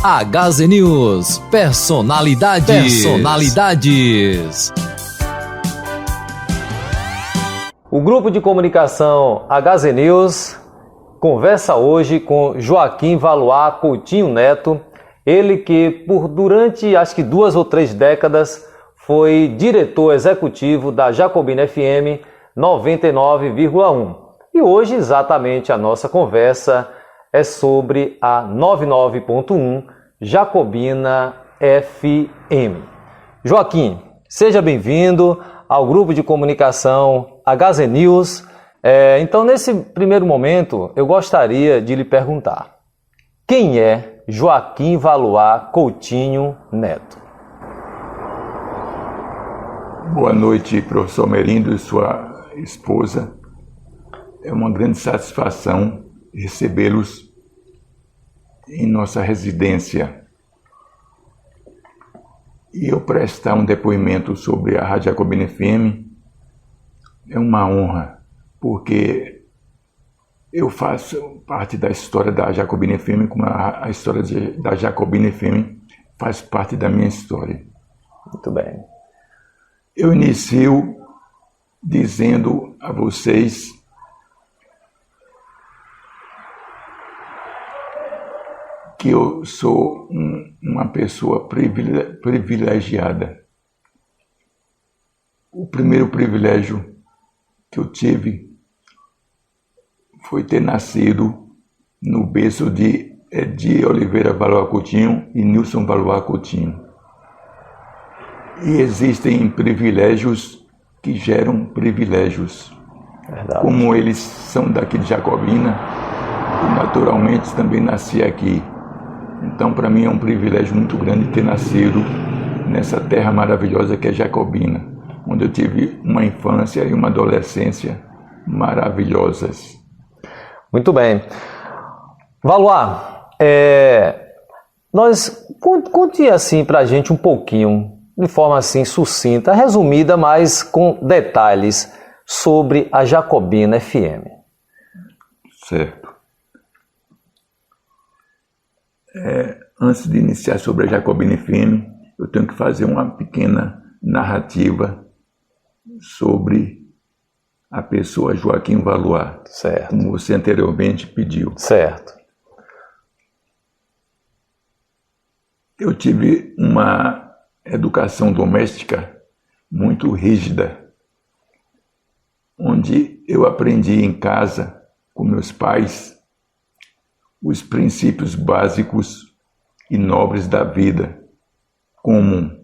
HZ News, personalidades. O grupo de comunicação HZ News conversa hoje com Joaquim Valois Coutinho Neto, ele que durante acho que 2 ou 3 décadas foi diretor executivo da Jacobina FM 99,1. E hoje exatamente a nossa conversa é sobre a 99.1 Jacobina FM. Joaquim, seja bem-vindo ao grupo de comunicação HZ News. Então, nesse primeiro momento, eu gostaria de lhe perguntar: quem é Joaquim Valois Coutinho Neto? Boa noite, professor Merindo e sua esposa. É uma grande satisfação recebê-los em nossa residência e eu prestar um depoimento sobre a Rádio Jacobina FM é uma honra, porque eu faço parte da história da Jacobina FM, como a história da Jacobina FM faz parte da minha história. Muito bem. Eu inicio dizendo a vocês que eu sou uma pessoa privilegiada. O primeiro privilégio que eu tive foi ter nascido no berço de Edir Oliveira Valois Coutinho e Nilson Valois Coutinho. E existem privilégios que geram privilégios. Verdade. Como eles são daqui de Jacobina, e naturalmente também nasci aqui. Então, para mim é um privilégio muito grande ter nascido nessa terra maravilhosa que é Jacobina, onde eu tive uma infância e uma adolescência maravilhosas. Muito bem. Valois, conte assim para a gente um pouquinho, de forma assim sucinta, resumida, mas com detalhes, sobre a Jacobina FM. Certo. Antes de iniciar sobre a Jacobina FM, eu tenho que fazer uma pequena narrativa sobre a pessoa Joaquim Valois, certo, como você anteriormente pediu. Certo. Eu tive uma educação doméstica muito rígida, onde eu aprendi em casa com meus pais os princípios básicos e nobres da vida, como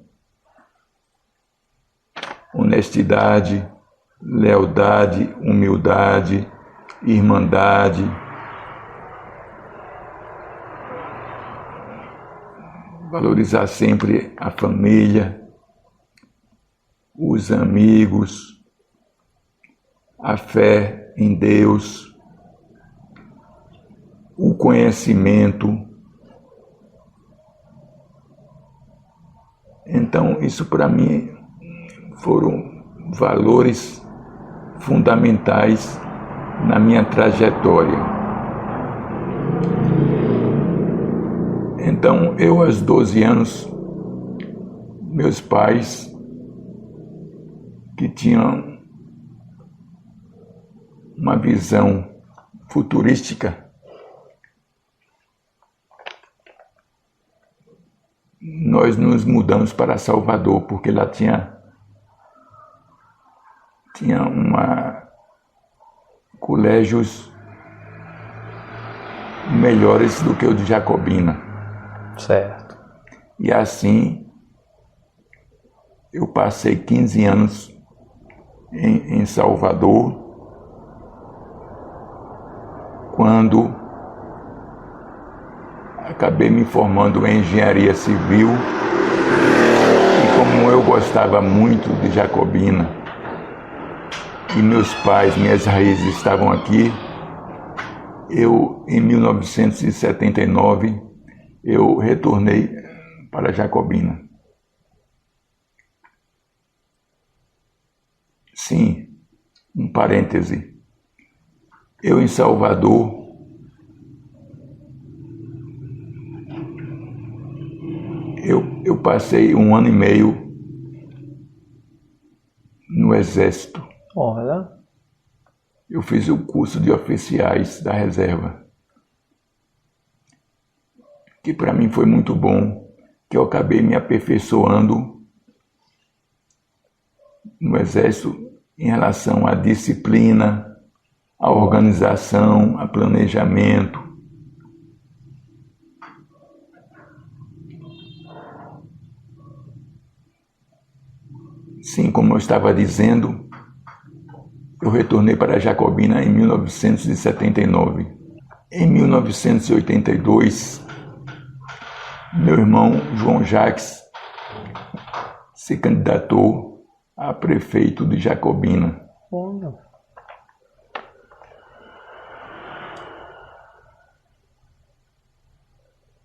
honestidade, lealdade, humildade, irmandade, valorizar sempre a família, os amigos, a fé em Deus, o conhecimento. Então, isso para mim foram valores fundamentais na minha trajetória. Então, eu aos 12 anos, meus pais, que tinham uma visão futurística, nós nos mudamos para Salvador, porque lá tinha colégios melhores do que o de Jacobina. Certo. E assim, eu passei 15 anos em Salvador, quando acabei me formando em engenharia civil e como eu gostava muito de Jacobina e meus pais, minhas raízes estavam aqui, eu em 1979 eu retornei para Jacobina. Sim, um parêntese. Eu em Salvador Eu passei 1 ano e meio no Exército. Olha. Eu fiz o curso de oficiais da reserva, que para mim foi muito bom, que eu acabei me aperfeiçoando no Exército em relação à disciplina, à organização, a planejamento. Sim, como eu estava dizendo, eu retornei para Jacobina em 1979. Em 1982, meu irmão João Jacques se candidatou a prefeito de Jacobina. Olha.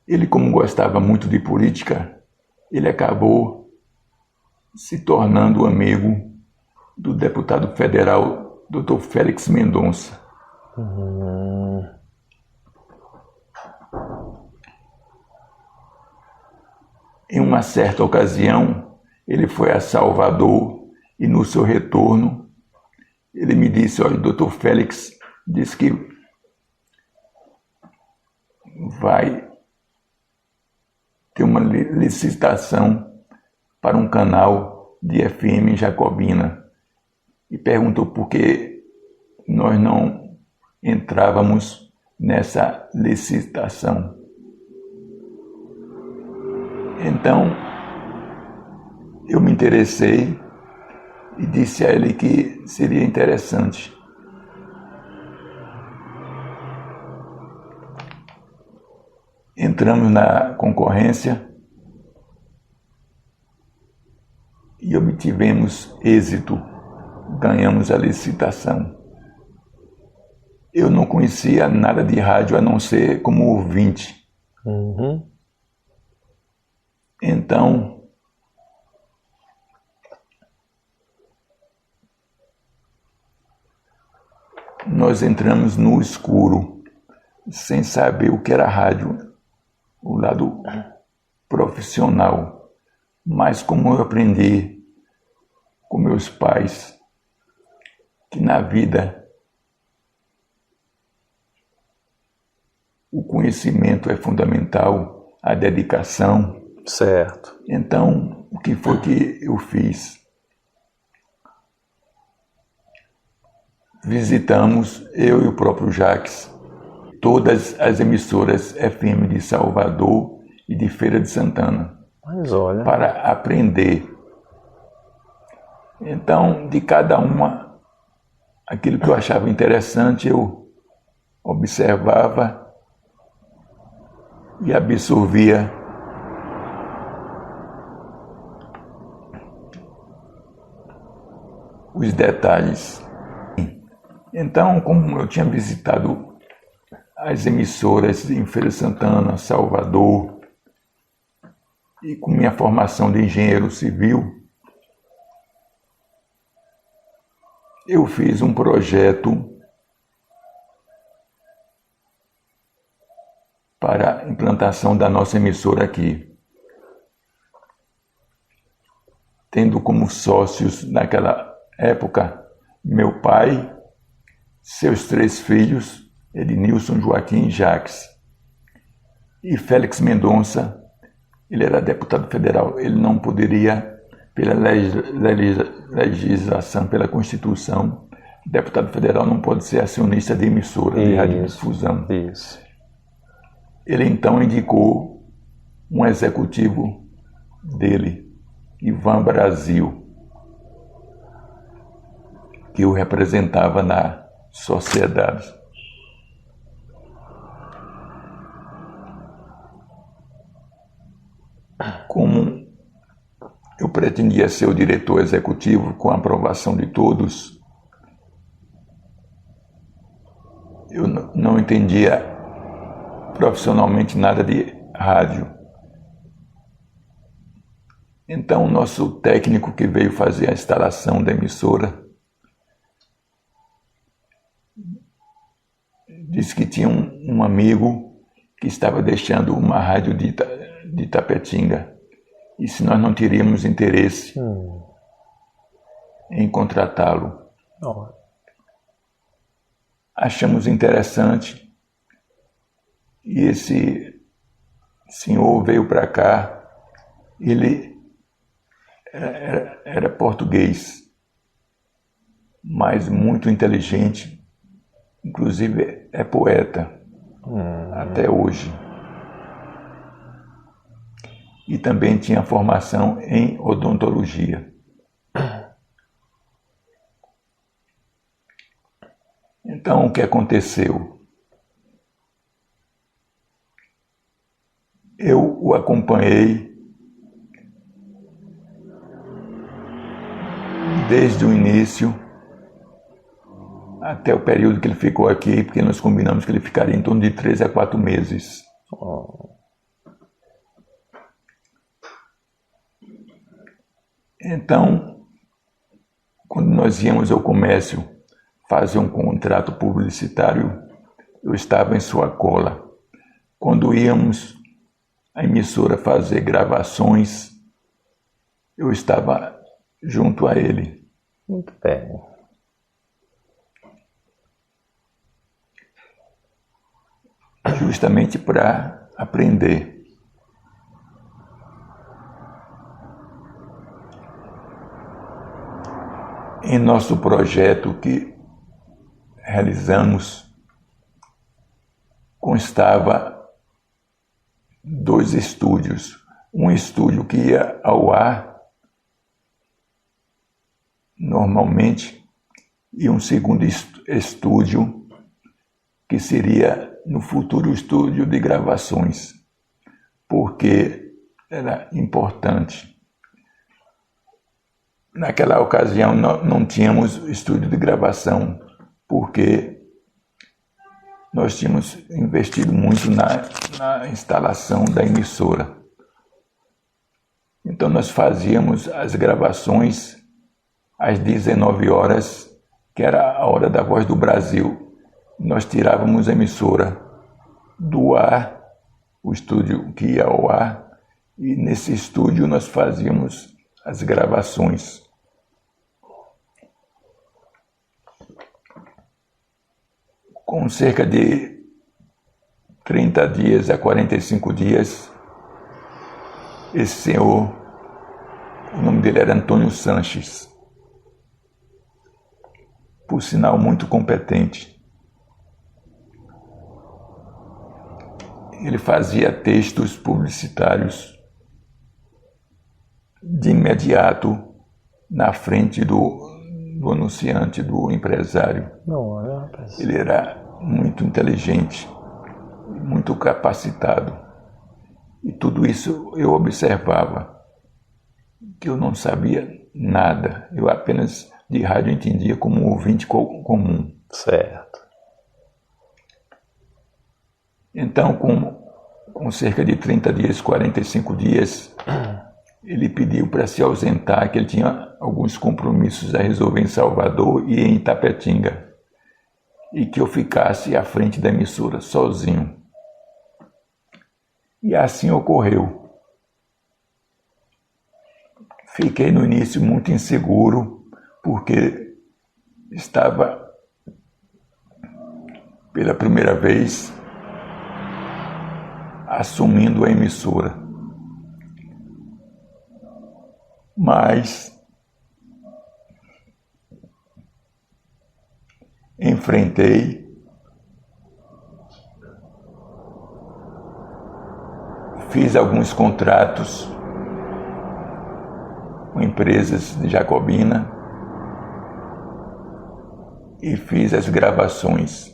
Ele, como gostava muito de política, ele acabou se tornando amigo do deputado federal Dr. Félix Mendonça. Em uma certa ocasião, ele foi a Salvador e no seu retorno, ele me disse, olha, o Dr. Félix disse que vai ter uma licitação para um canal de FM em Jacobina e perguntou por que nós não entrávamos nessa licitação. Então, eu me interessei e disse a ele que seria interessante. Entramos na concorrência e obtivemos êxito, ganhamos a licitação. Eu não conhecia nada de rádio a não ser como ouvinte. Então, nós entramos no escuro, sem saber o que era rádio, o lado profissional. Mas como eu aprendi com meus pais que na vida o conhecimento é fundamental, a dedicação. Certo. Então, o que foi que eu fiz? Visitamos, eu e o próprio Jacques, todas as emissoras FM de Salvador e de Feira de Santana. Mas olha. Para aprender. Então, de cada uma, aquilo que eu achava interessante, eu observava e absorvia. Os detalhes. Então, como eu tinha visitado as emissoras em Feira de Santana, Salvador, e com minha formação de engenheiro civil, eu fiz um projeto para a implantação da nossa emissora aqui, tendo como sócios naquela época meu pai, seus 3 filhos, Ednilson, Joaquim e Jacques, e Félix Mendonça. Ele era deputado federal, ele não poderia, pela legislação, pela Constituição, deputado federal não pode ser acionista de emissora de radiodifusão. Isso. Ele então indicou um executivo dele, Ivan Brasil, que o representava na sociedade. Como eu pretendia ser o diretor executivo com a aprovação de todos, eu não entendia profissionalmente nada de rádio. Então, o nosso técnico que veio fazer a instalação da emissora disse que tinha um amigo que estava deixando uma rádio de Itapetinga e se nós não teríamos interesse em contratá-lo. Achamos interessante e esse senhor veio para cá. Ele era português, mas muito inteligente, inclusive é poeta até hoje. E também tinha formação em odontologia. Então, o que aconteceu? Eu o acompanhei desde o início até o período que ele ficou aqui, porque nós combinamos que ele ficaria em torno de 3 a 4 meses. Então, quando nós íamos ao comércio fazer um contrato publicitário, eu estava em sua cola. Quando íamos à emissora fazer gravações, eu estava junto a ele. Muito bem. Justamente para aprender. Em nosso projeto que realizamos, constava 2 estúdios. Um estúdio que ia ao ar normalmente e um segundo estúdio que seria no futuro estúdio de gravações, porque era importante. Naquela ocasião não tínhamos estúdio de gravação, porque nós tínhamos investido muito na instalação da emissora. Então nós fazíamos as gravações às 19 horas, que era a hora da Voz do Brasil. Nós tirávamos a emissora do ar, o estúdio que ia ao ar, e nesse estúdio nós fazíamos as gravações. Com cerca de 30 dias a 45 dias, esse senhor, o nome dele era Antônio Sanches, por sinal muito competente. Ele fazia textos publicitários de imediato na frente do anunciante, do empresário. Ele era muito inteligente, muito capacitado. E tudo isso eu observava, que eu não sabia nada. Eu apenas de rádio entendia como um ouvinte comum. Certo. Então, com cerca de 30 dias, 45 dias, ele pediu para se ausentar, que ele tinha alguns compromissos a resolver em Salvador e em Itapetinga, e que eu ficasse à frente da emissora, sozinho. E assim ocorreu. Fiquei no início muito inseguro, porque estava, pela primeira vez, assumindo a emissora. Mas enfrentei, fiz alguns contratos com empresas de Jacobina e fiz as gravações.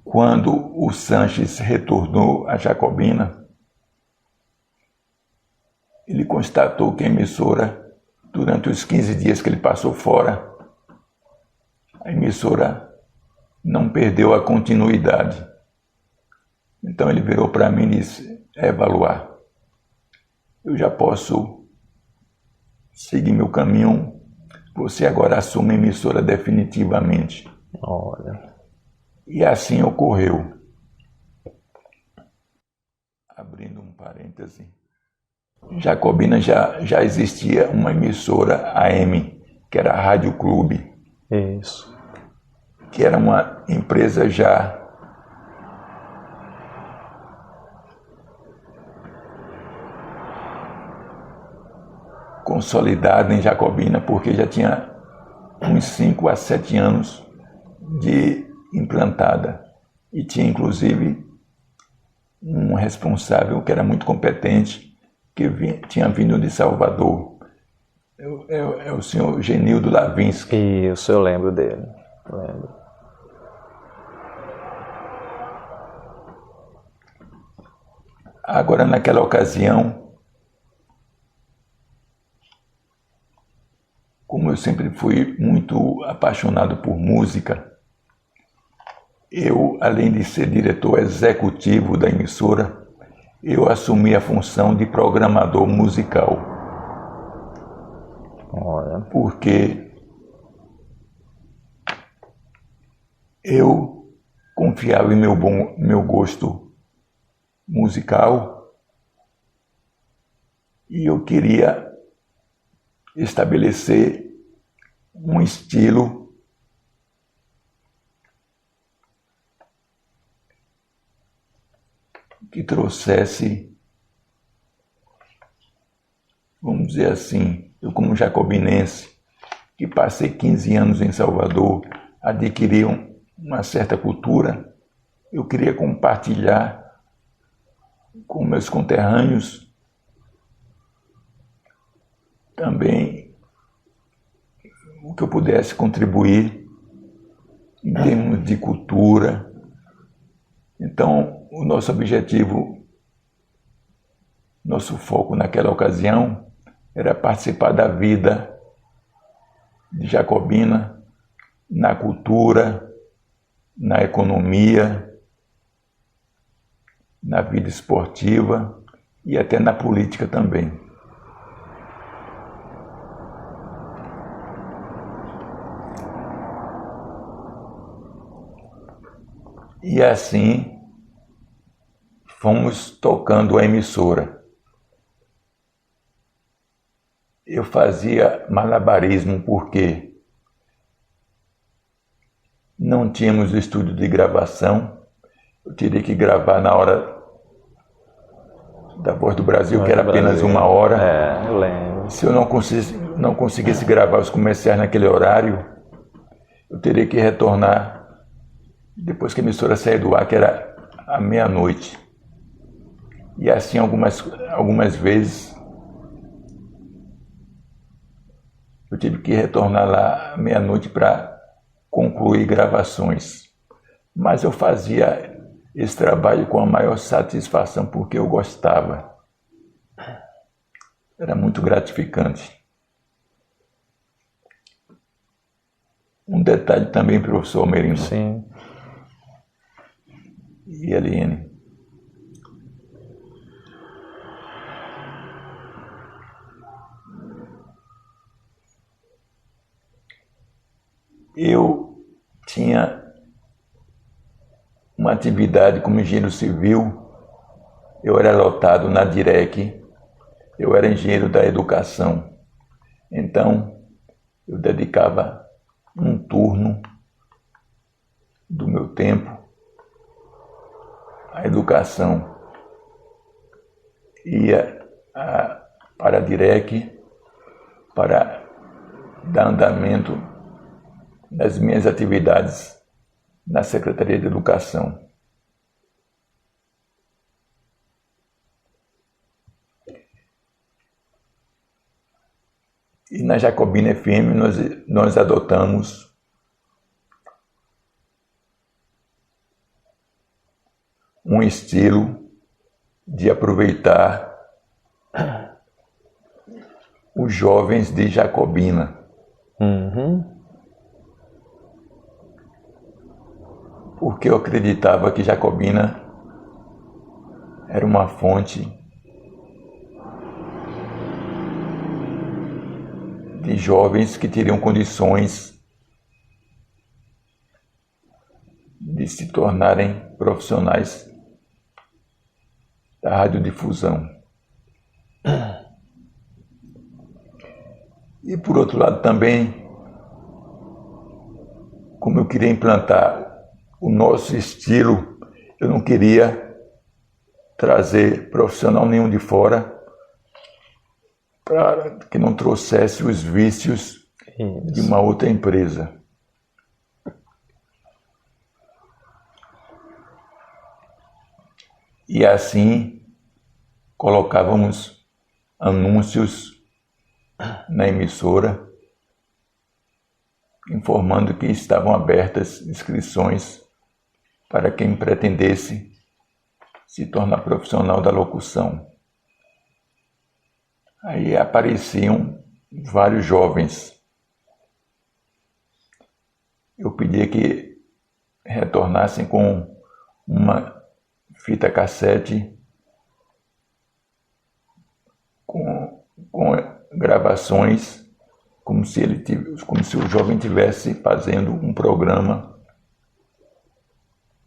Quando o Sanches retornou a Jacobina, ele constatou que a emissora, durante os 15 dias que ele passou fora, a emissora não perdeu a continuidade. Então ele virou para mim e disse: Valuar, eu já posso seguir meu caminho, você agora assume a emissora definitivamente. Olha. E assim ocorreu. parêntese. Jacobina já existia uma emissora AM, que era a Rádio Clube. Isso. Que era uma empresa já consolidada em Jacobina, porque já tinha uns 5 a 7 anos de implantada. E tinha, inclusive, um responsável que era muito competente, que tinha vindo de Salvador. É o senhor Genildo Lavinsky. Isso, eu lembro dele. Lembro. Agora, naquela ocasião, como eu sempre fui muito apaixonado por música, eu, além de ser diretor executivo da emissora, eu assumi a função de programador musical. Olha. Porque eu confiava em meu gosto musical e eu queria estabelecer um estilo que trouxesse, vamos dizer assim, eu como jacobinense, que passei 15 anos em Salvador, adquiri uma certa cultura, eu queria compartilhar com meus conterrâneos também o que eu pudesse contribuir em termos de cultura. Então, o nosso objetivo, nosso foco naquela ocasião era participar da vida de Jacobina na cultura, na economia, na vida esportiva e até na política também. E assim fomos tocando a emissora. Eu fazia malabarismo porque não tínhamos estúdio de gravação. Eu teria que gravar na hora da Voz do Brasil, que era apenas 1 hora. É, eu lembro. Se eu não conseguisse gravar os comerciais naquele horário, eu teria que retornar depois que a emissora saía do ar, que era à meia-noite. E assim algumas vezes eu tive que retornar lá à meia-noite para concluir gravações. Mas eu fazia esse trabalho com a maior satisfação, porque eu gostava. Era muito gratificante. Um detalhe também, professor Almerino. Sim. E Eliane. Eu tinha uma atividade como engenheiro civil, eu era lotado na DIREC, eu era engenheiro da educação. Então, eu dedicava um turno do meu tempo à educação. Ia para a DIREC para dar andamento nas minhas atividades na Secretaria de Educação. E na Jacobina FM nós adotamos um estilo de aproveitar os jovens de Jacobina. Uhum. Porque eu acreditava que Jacobina era uma fonte de jovens que teriam condições de se tornarem profissionais da radiodifusão. E por outro lado também, como eu queria implantar o nosso estilo, eu não queria trazer profissional nenhum de fora para que não trouxesse os vícios de uma outra empresa. E assim colocávamos anúncios na emissora informando que estavam abertas inscrições para quem pretendesse se tornar profissional da locução. Aí apareciam vários jovens. Eu pedia que retornassem com uma fita cassete com gravações como se o jovem estivesse fazendo um programa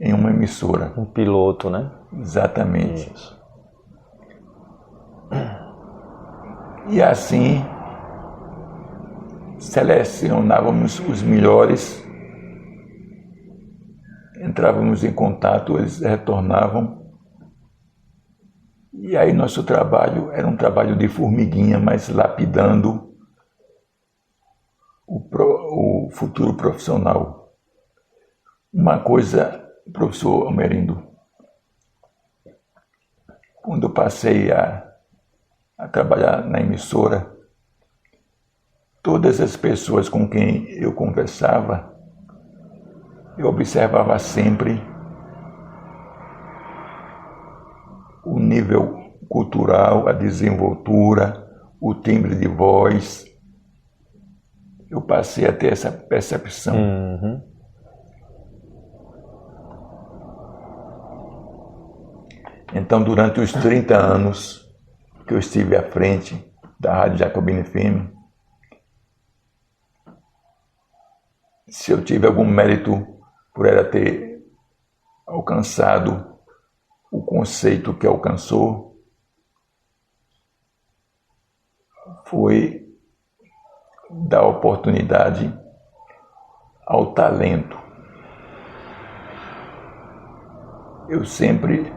em uma emissora. Um piloto, né? Exatamente. Isso. E assim selecionávamos os melhores, entrávamos em contato, eles retornavam. E aí nosso trabalho era um trabalho de formiguinha, mas lapidando o futuro profissional. Uma coisa, professor Almerindo, quando eu passei a trabalhar na emissora, todas as pessoas com quem eu conversava, eu observava sempre o nível cultural, a desenvoltura, o timbre de voz. Eu passei a ter essa percepção. Então, durante os 30 anos que eu estive à frente da Rádio Jacobina FM, se eu tive algum mérito por ela ter alcançado o conceito que alcançou, foi dar oportunidade ao talento. Eu sempre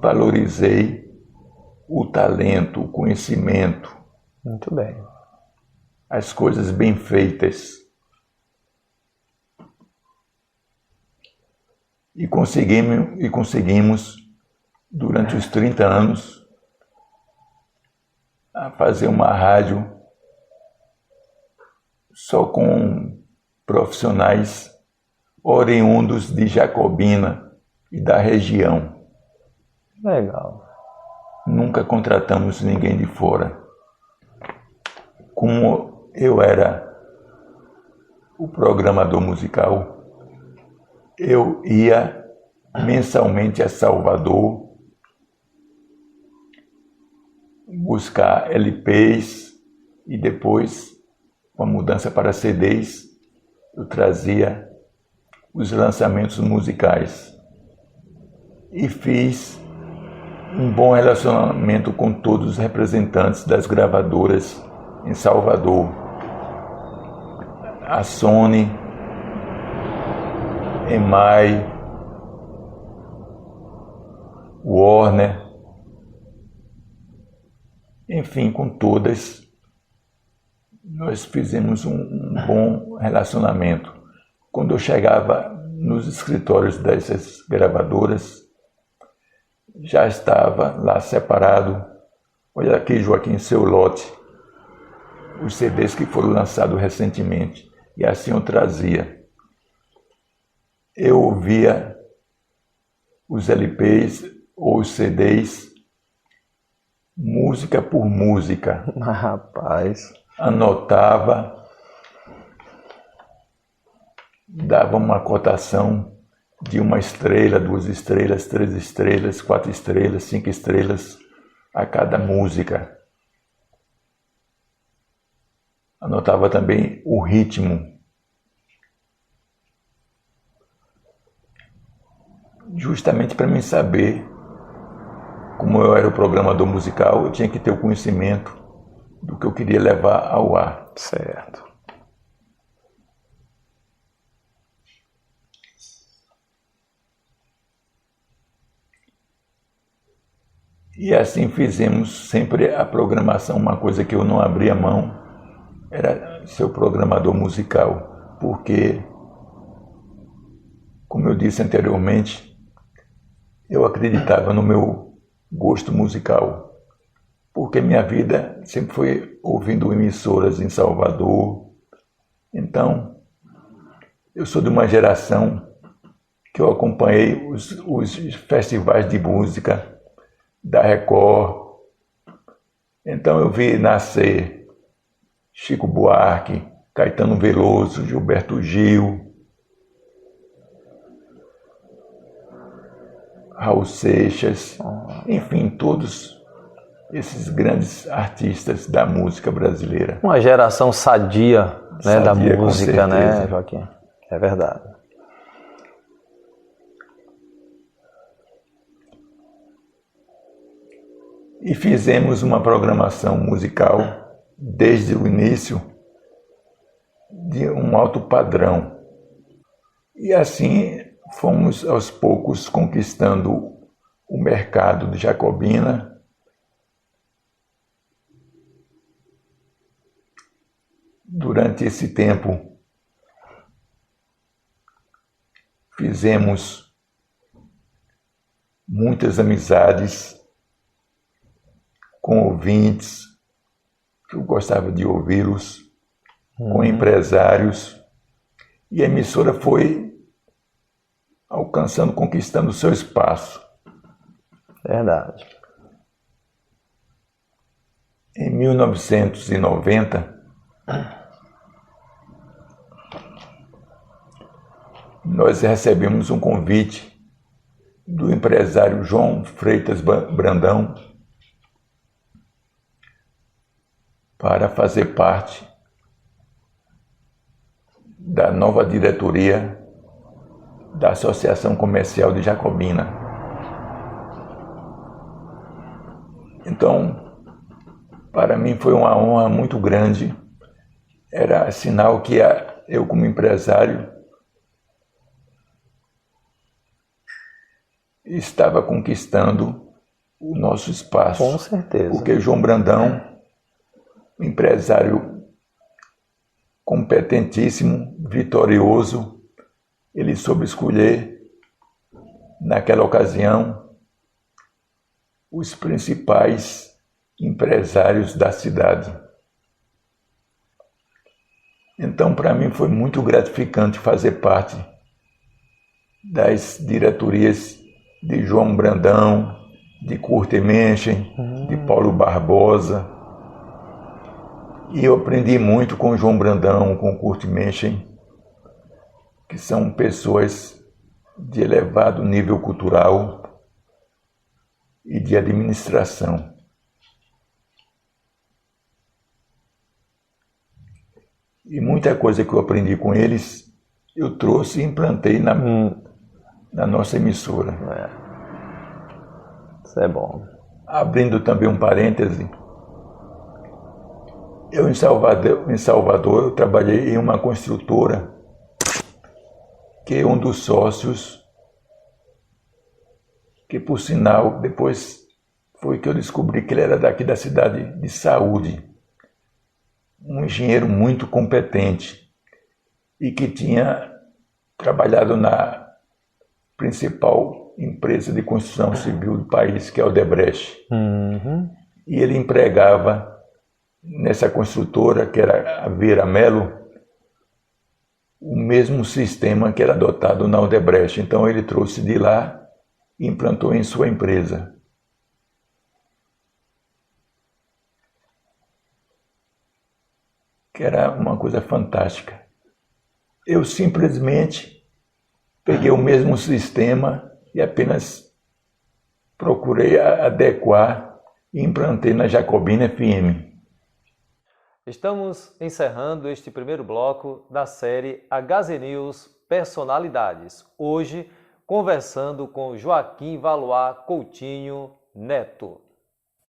valorizei o talento, o conhecimento. Muito bem. As coisas bem feitas. E conseguimos, durante os 30 anos, a fazer uma rádio só com profissionais oriundos de Jacobina e da região. Legal. Nunca contratamos ninguém de fora. Como eu era o programador musical, eu ia mensalmente a Salvador buscar LPs e depois, com a mudança para CDs, eu trazia os lançamentos musicais. E fiz um bom relacionamento com todos os representantes das gravadoras em Salvador. A Sony, EMI, Warner, enfim, com todas nós fizemos um bom relacionamento. Quando eu chegava nos escritórios dessas gravadoras, já estava lá separado, olha aqui, Joaquim, seu lote, os CDs que foram lançados recentemente, e assim eu trazia. Eu ouvia os LPs ou os CDs, música por música. Rapaz. Anotava, dava uma cotação de 1 estrela, 2 estrelas, 3 estrelas, 4 estrelas, 5 estrelas a cada música. Anotava também o ritmo. Justamente para mim saber como eu era o programador musical, eu tinha que ter o conhecimento do que eu queria levar ao ar. Certo. E assim fizemos sempre a programação. Uma coisa que eu não abria mão era ser o programador musical, porque, como eu disse anteriormente, eu acreditava no meu gosto musical, porque minha vida sempre foi ouvindo emissoras em Salvador. Então, eu sou de uma geração que eu acompanhei os festivais de música da Record. Então eu vi nascer Chico Buarque, Caetano Veloso, Gilberto Gil, Raul Seixas, enfim, todos esses grandes artistas da música brasileira. Uma geração sadia, né, da Sadia, música, né, Joaquim? É verdade. E fizemos uma programação musical desde o início de um alto padrão. E assim fomos aos poucos conquistando o mercado de Jacobina. Durante esse tempo, fizemos muitas amizades com ouvintes, que eu gostava de ouvi-los, com empresários, e a emissora foi alcançando, conquistando o seu espaço. Verdade. Em 1990, nós recebemos um convite do empresário João Freitas Brandão para fazer parte da nova diretoria da Associação Comercial de Jacobina. Então, para mim foi uma honra muito grande. Era sinal que eu, como empresário, estava conquistando o nosso espaço. Com certeza. Porque João Brandão, empresário competentíssimo, vitorioso, ele soube escolher, naquela ocasião, os principais empresários da cidade. Então, para mim, foi muito gratificante fazer parte das diretorias de João Brandão, de Kurt Menchen, de Paulo Barbosa. E eu aprendi muito com o João Brandão, com o Kurt Menchen, que são pessoas de elevado nível cultural e de administração. E muita coisa que eu aprendi com eles, eu trouxe e implantei na nossa emissora. Isso é bom. Abrindo também um parêntese, eu em Salvador eu trabalhei em uma construtora que um dos sócios, que por sinal depois foi que eu descobri que ele era daqui da cidade de Saúde, um engenheiro muito competente e que tinha trabalhado na principal empresa de construção civil do país, que é a Odebrecht. E ele empregava nessa construtora, que era a Vieira Mello, o mesmo sistema que era adotado na Odebrecht. Então ele trouxe de lá e implantou em sua empresa. Que era uma coisa fantástica. Eu simplesmente peguei o mesmo sistema e apenas procurei adequar e implantei na Jacobina FM. Estamos encerrando este primeiro bloco da série HZ News Personalidades. Hoje, conversando com Joaquim Valois Coutinho Neto.